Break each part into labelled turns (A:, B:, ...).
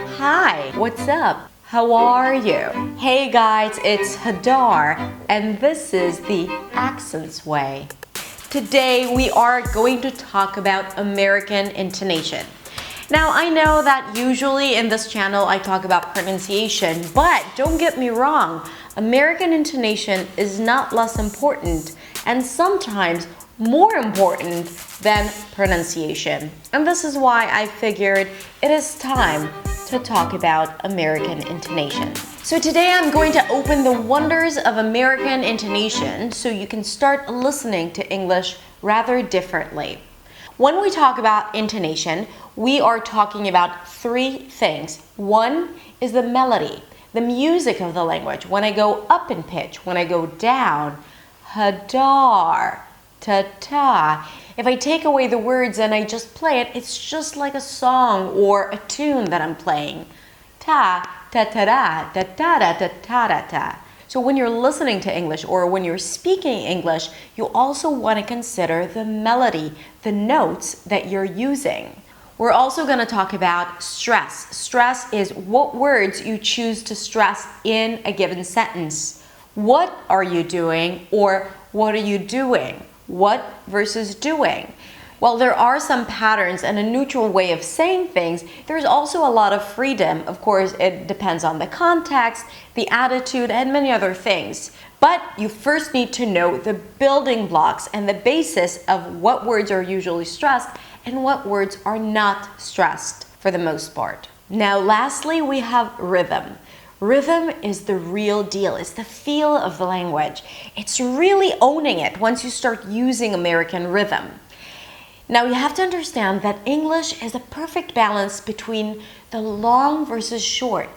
A: Hi, what's up? How are you? Hey guys, it's Hadar, and this is the Accents Way. Today we are going to talk about American intonation. Now I know that usually in this channel I talk about pronunciation, but don't get me wrong, American intonation is not less important and sometimes more important than pronunciation. And this is why I figured it is time to talk about American intonation. So today I'm going to open the wonders of American intonation so you can start listening to English rather differently. When we talk about intonation, we are talking about three things. One is the melody, the music of the language. When I go up in pitch, when I go down, Hadar, ta-ta. If I take away the words and I just play it, it's just like a song or a tune that I'm playing. Ta, ta-ta-da, ta-ta-da, ta-ta-da-ta. So when you're listening to English or when you're speaking English, you also want to consider the melody, the notes that you're using. We're also going to talk about stress. Stress is what words you choose to stress in a given sentence. What are you doing or what are you doing? What versus doing? While there are some patterns and a neutral way of saying things, there's also a lot of freedom. Of course, it depends on the context, the attitude, and many other things. But you first need to know the building blocks and the basis of what words are usually stressed and what words are not stressed for the most part. Now, lastly, we have rhythm. Rhythm is the real deal. It's the feel of the language. It's really owning it once you start using American rhythm. Now you have to understand that English is a perfect balance between the long versus short,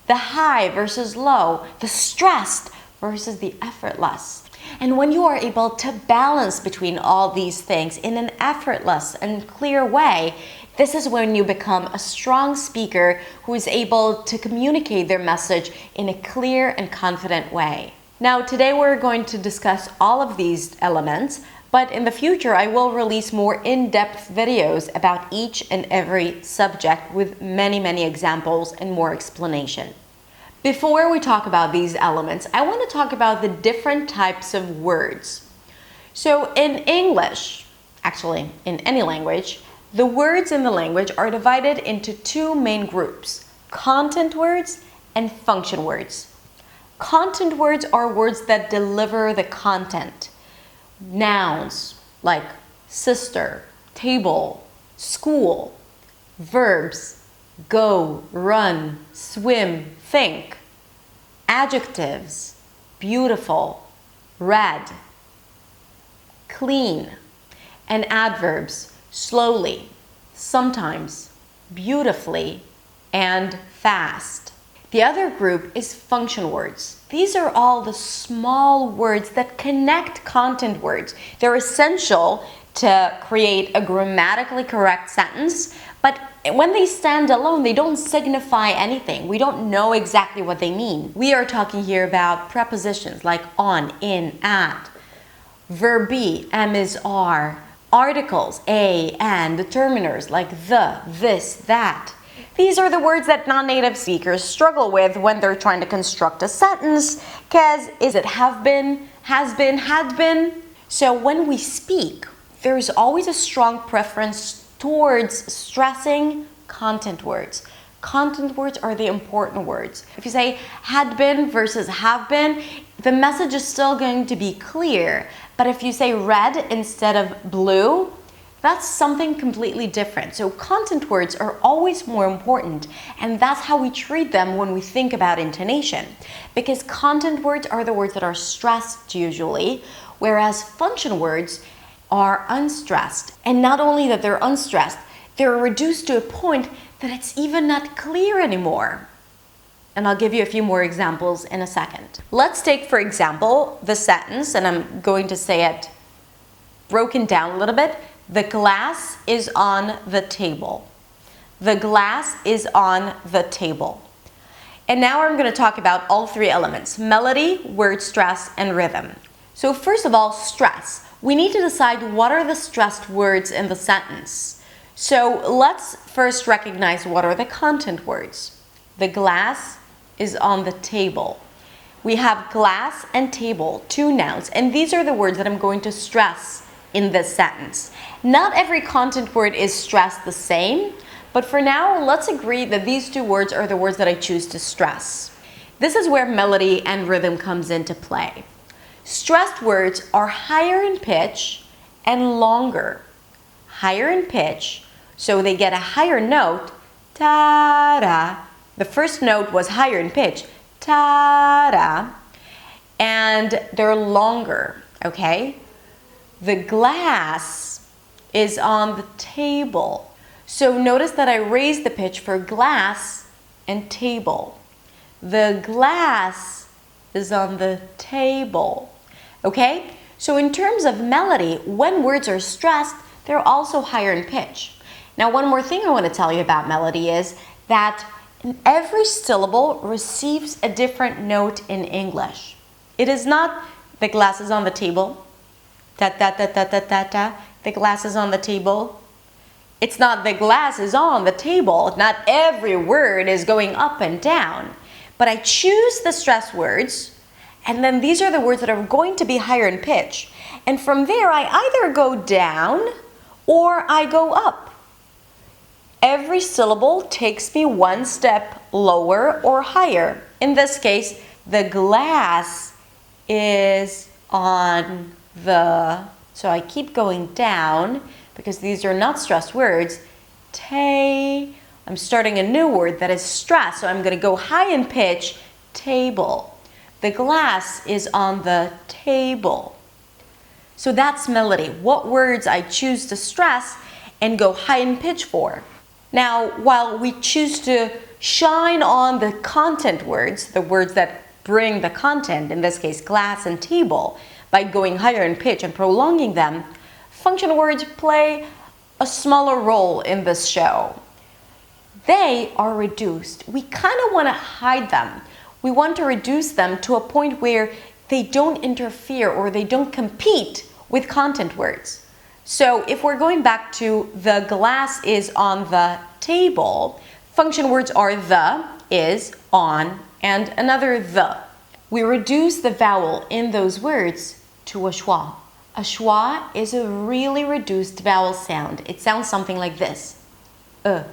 A: the high versus low, the stressed versus the effortless. And when you are able to balance between all these things in an effortless and clear way, this is when you become a strong speaker who is able to communicate their message in a clear and confident way. Now, today we're going to discuss all of these elements, but in the future I will release more in-depth videos about each and every subject with many examples and more explanation. Before we talk about these elements, I want to talk about the different types of words. So in English, actually in any language, the words in the language are divided into two main groups, content words and function words. Content words are words that deliver the content. Nouns like sister, table, school. Verbs, go, run, swim, think. Adjectives, beautiful, red, clean. And adverbs, slowly, sometimes, beautifully, and fast. The other group is function words. These are all the small words that connect content words. They're essential to create a grammatically correct sentence, but when they stand alone, they don't signify anything. We don't know exactly what they mean. We are talking here about prepositions like on, in, at, verb be, am, is, are, articles, a, and, determiners like the, this, that. These are the words that non-native speakers struggle with when they're trying to construct a sentence, because is it have been, has been, had been? So when we speak, there's always a strong preference towards stressing content words. Content words are the important words. If you say had been versus have been, the message is still going to be clear. But if you say red instead of blue, that's something completely different. So content words are always more important, and that's how we treat them when we think about intonation. Because content words are the words that are stressed usually, whereas function words are unstressed. And not only that they're unstressed, they're reduced to a point that it's even not clear anymore. And I'll give you a few more examples in a second. Let's take, for example, the sentence, and I'm going to say it broken down a little bit. The glass is on the table. The glass is on the table. And now I'm going to talk about all three elements: melody, word stress, and rhythm. So first of all, stress. We need to decide what are the stressed words in the sentence. So let's first recognize what are the content words. The glass is on the table. We have glass and table, two nouns, and these are the words that I'm going to stress in this sentence. Not every content word is stressed the same, but for now, let's agree that these two words are the words that I choose to stress. This is where melody and rhythm comes into play. Stressed words are higher in pitch and longer. Higher in pitch, so they get a higher note, ta-da. The first note was higher in pitch, ta-da, and they're longer, okay? The glass is on the table. So notice that I raised the pitch for glass and table. The glass is on the table, okay? So in terms of melody, when words are stressed, they're also higher in pitch. Now, one more thing I want to tell you about melody is that every syllable receives a different note in English. It is not the glass is on the table, ta ta ta ta ta ta ta, the glass is on the table. It's not the glass is on the table. Not every word is going up and down. But I choose the stress words, and then these are the words that are going to be higher in pitch. And from there, I either go down or I go up. Every syllable takes me one step lower or higher. In this case, the glass is on the, so I keep going down because these are not stressed words. I'm starting a new word that is stressed, so I'm going to go high in pitch, table. The glass is on the table. So that's melody. What words I choose to stress and go high in pitch for. Now, while we choose to shine on the content words, the words that bring the content, in this case glass and table, by going higher in pitch and prolonging them, function words play a smaller role in this show. They are reduced. We kind of want to hide them. We want to reduce them to a point where they don't interfere or they don't compete with content words. So if we're going back to the glass is on the table, function words are the, is, on, and another the. We reduce the vowel in those words to a schwa. A schwa is a really reduced vowel sound. It sounds something like this. To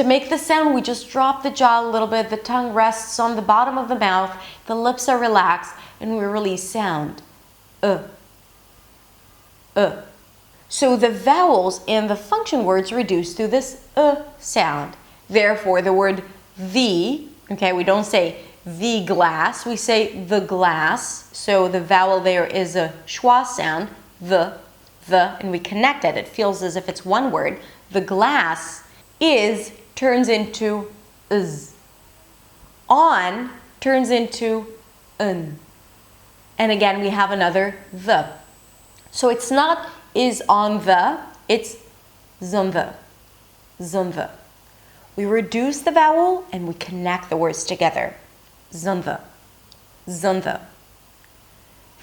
A: make the sound, we just drop the jaw a little bit, the tongue rests on the bottom of the mouth, the lips are relaxed, and we release sound. So the vowels in the function words reduce to this sound. Therefore, the word the, okay, we don't say the glass, we say the glass. So the vowel there is a schwa sound, the, and we connect it. It feels as if it's one word. The glass is turns into is. On turns into un. And again, we have another the. So it's not is on the, it's zon the. We reduce the vowel and we connect the words together. Zon the.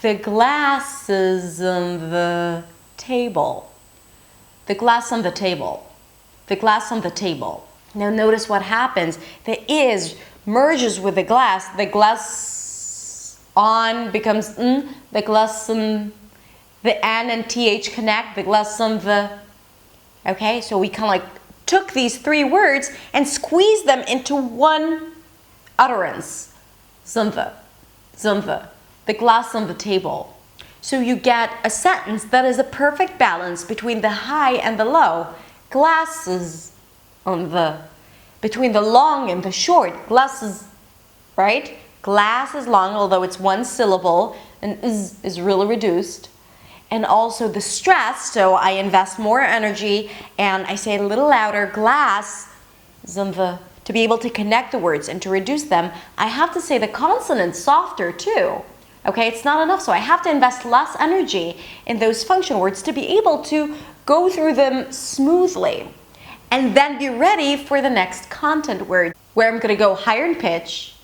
A: The glass is on the table. The glass on the table. The glass on the table. Now notice what happens. The is merges with the glass. The glass on becomes n. The glass on, the n and th connect. The glass on the. Okay, so we kind of like took these three words and squeezed them into one utterance. Zon the glass on the table. So you get a sentence that is a perfect balance between the high and the low. Glasses on the, between the long and the short. Glasses, right? Glass is long, although it's one syllable, and is really reduced. And also the stress, so I invest more energy and I say it a little louder, glass is on the, to be able to connect the words and to reduce them, I have to say the consonants softer too. Okay, it's not enough, so I have to invest less energy in those function words to be able to go through them smoothly and then be ready for the next content word where I'm going to go higher in pitch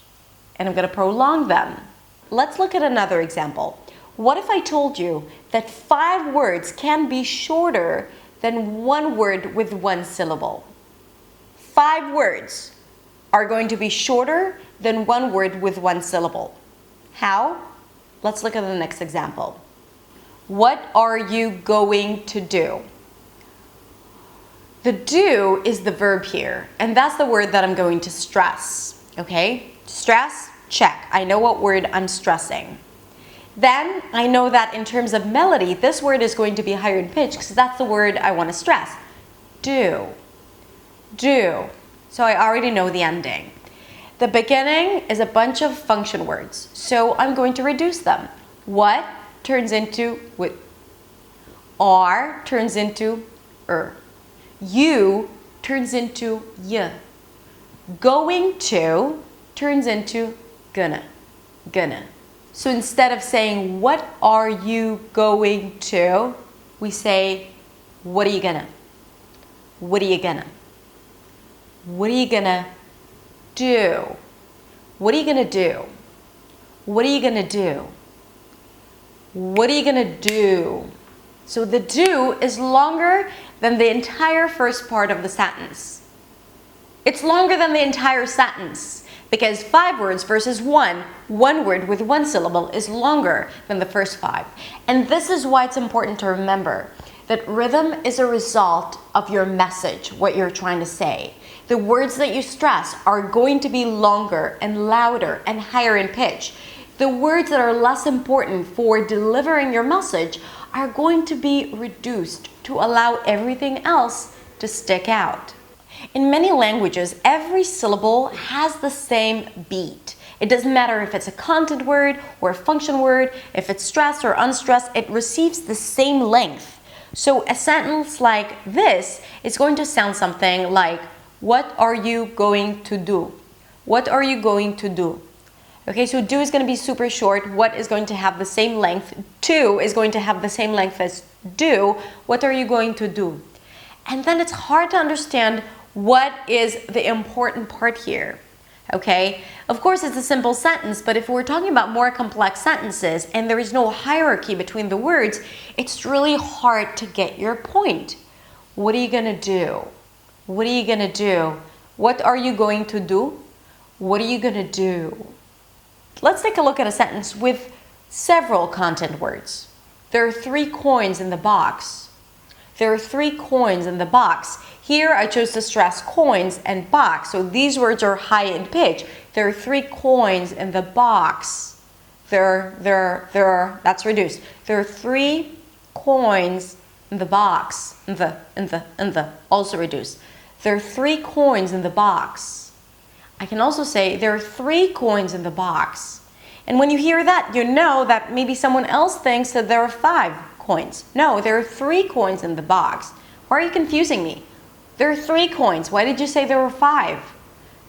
A: and I'm going to prolong them. Let's look at another example. What if I told you that 5 words can be shorter than one word with one syllable? 5 words are going to be shorter than one word with one syllable. How? Let's look at the next example. What are you going to do? The do is the verb here, and that's the word that I'm going to stress, okay? Stress, check. I know what word I'm stressing. Then I know that in terms of melody, this word is going to be higher in pitch because that's the word I want to stress. Do. Do. So I already know the ending. The beginning is a bunch of function words, so I'm going to reduce them. What turns into with. Are turns into You turns into y. Going to turns into gonna. So instead of saying, what are you going to, we say, what are you gonna? What are you gonna? What are you gonna do? What are you gonna do? What are you gonna do? What are you gonna do? So the do is longer than the entire first part of the sentence. It's longer than the entire sentence because 5 words versus one word with one syllable is longer than the first 5. And this is why it's important to remember that rhythm is a result of your message, what you're trying to say. The words that you stress are going to be longer and louder and higher in pitch. The words that are less important for delivering your message are going to be reduced to allow everything else to stick out. In many languages, every syllable has the same beat. It doesn't matter if it's a content word or a function word, if it's stressed or unstressed, it receives the same length. So a sentence like this is going to sound something like, what are you going to do? What are you going to do? Okay, so do is going to be super short. What is going to have the same length? To is going to have the same length as do. What are you going to do? And then it's hard to understand what is the important part here. Okay, of course it's a simple sentence, but if we're talking about more complex sentences and there is no hierarchy between the words, it's really hard to get your point. What are you going to do? What are you going to do? What are you going to do? What are you going to do? Let's take a look at a sentence with several content words. There are 3 coins in the box. There are 3 coins in the box. Here I chose to stress coins and box, so these words are high in pitch. There are 3 coins in the box. That's reduced. There are 3 coins in the box. In the, also reduced. There are 3 coins in the box. I can also say there are 3 coins in the box. And when you hear that, you know that maybe someone else thinks that there are 5 coins. No, there are 3 coins in the box. Why are you confusing me? There are 3 coins. Why did you say there were 5?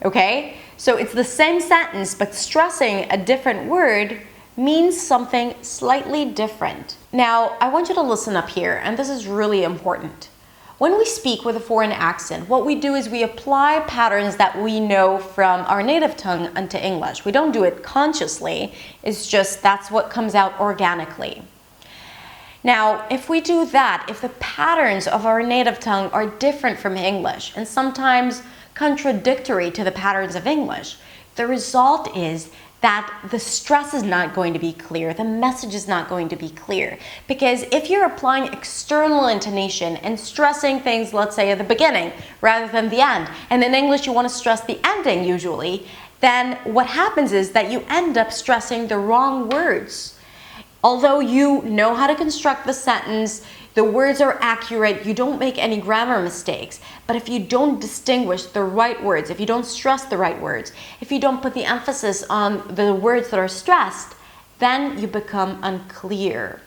A: Okay? So it's the same sentence, but stressing a different word means something slightly different. Now, I want you to listen up here, and this is really important. When we speak with a foreign accent, what we do is we apply patterns that we know from our native tongue onto English. We don't do it consciously. It's just that's what comes out organically. Now, if we do that, if the patterns of our native tongue are different from English and sometimes contradictory to the patterns of English, the result is that the stress is not going to be clear, the message is not going to be clear. Because if you're applying external intonation and stressing things, let's say at the beginning rather than the end, and in English you want to stress the ending usually, then what happens is that you end up stressing the wrong words. Although you know how to construct the sentence, the words are accurate, you don't make any grammar mistakes. But if you don't distinguish the right words, if you don't stress the right words, if you don't put the emphasis on the words that are stressed, then you become unclear.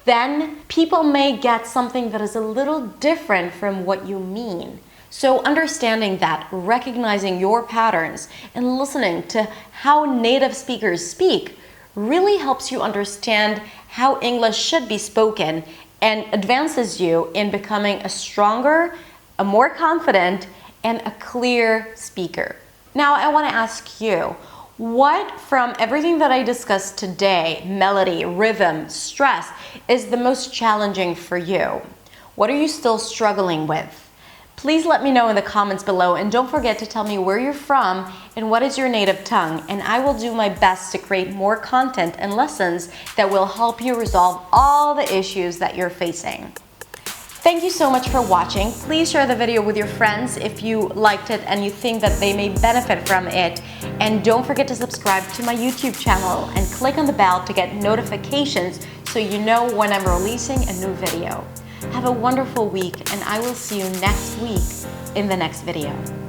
A: Then people may get something that is a little different from what you mean. So understanding that, recognizing your patterns, and listening to how native speakers speak really helps you understand how English should be spoken and advances you in becoming a stronger, a more confident, and a clear speaker. Now I want to ask you, what from everything that I discussed today, melody, rhythm, stress, is the most challenging for you? What are you still struggling with? Please let me know in the comments below, and don't forget to tell me where you're from and what is your native tongue, and I will do my best to create more content and lessons that will help you resolve all the issues that you're facing. Thank you so much for watching. Please share the video with your friends if you liked it and you think that they may benefit from it. And don't forget to subscribe to my YouTube channel and click on the bell to get notifications so you know when I'm releasing a new video. Have a wonderful week, and I will see you next week in the next video.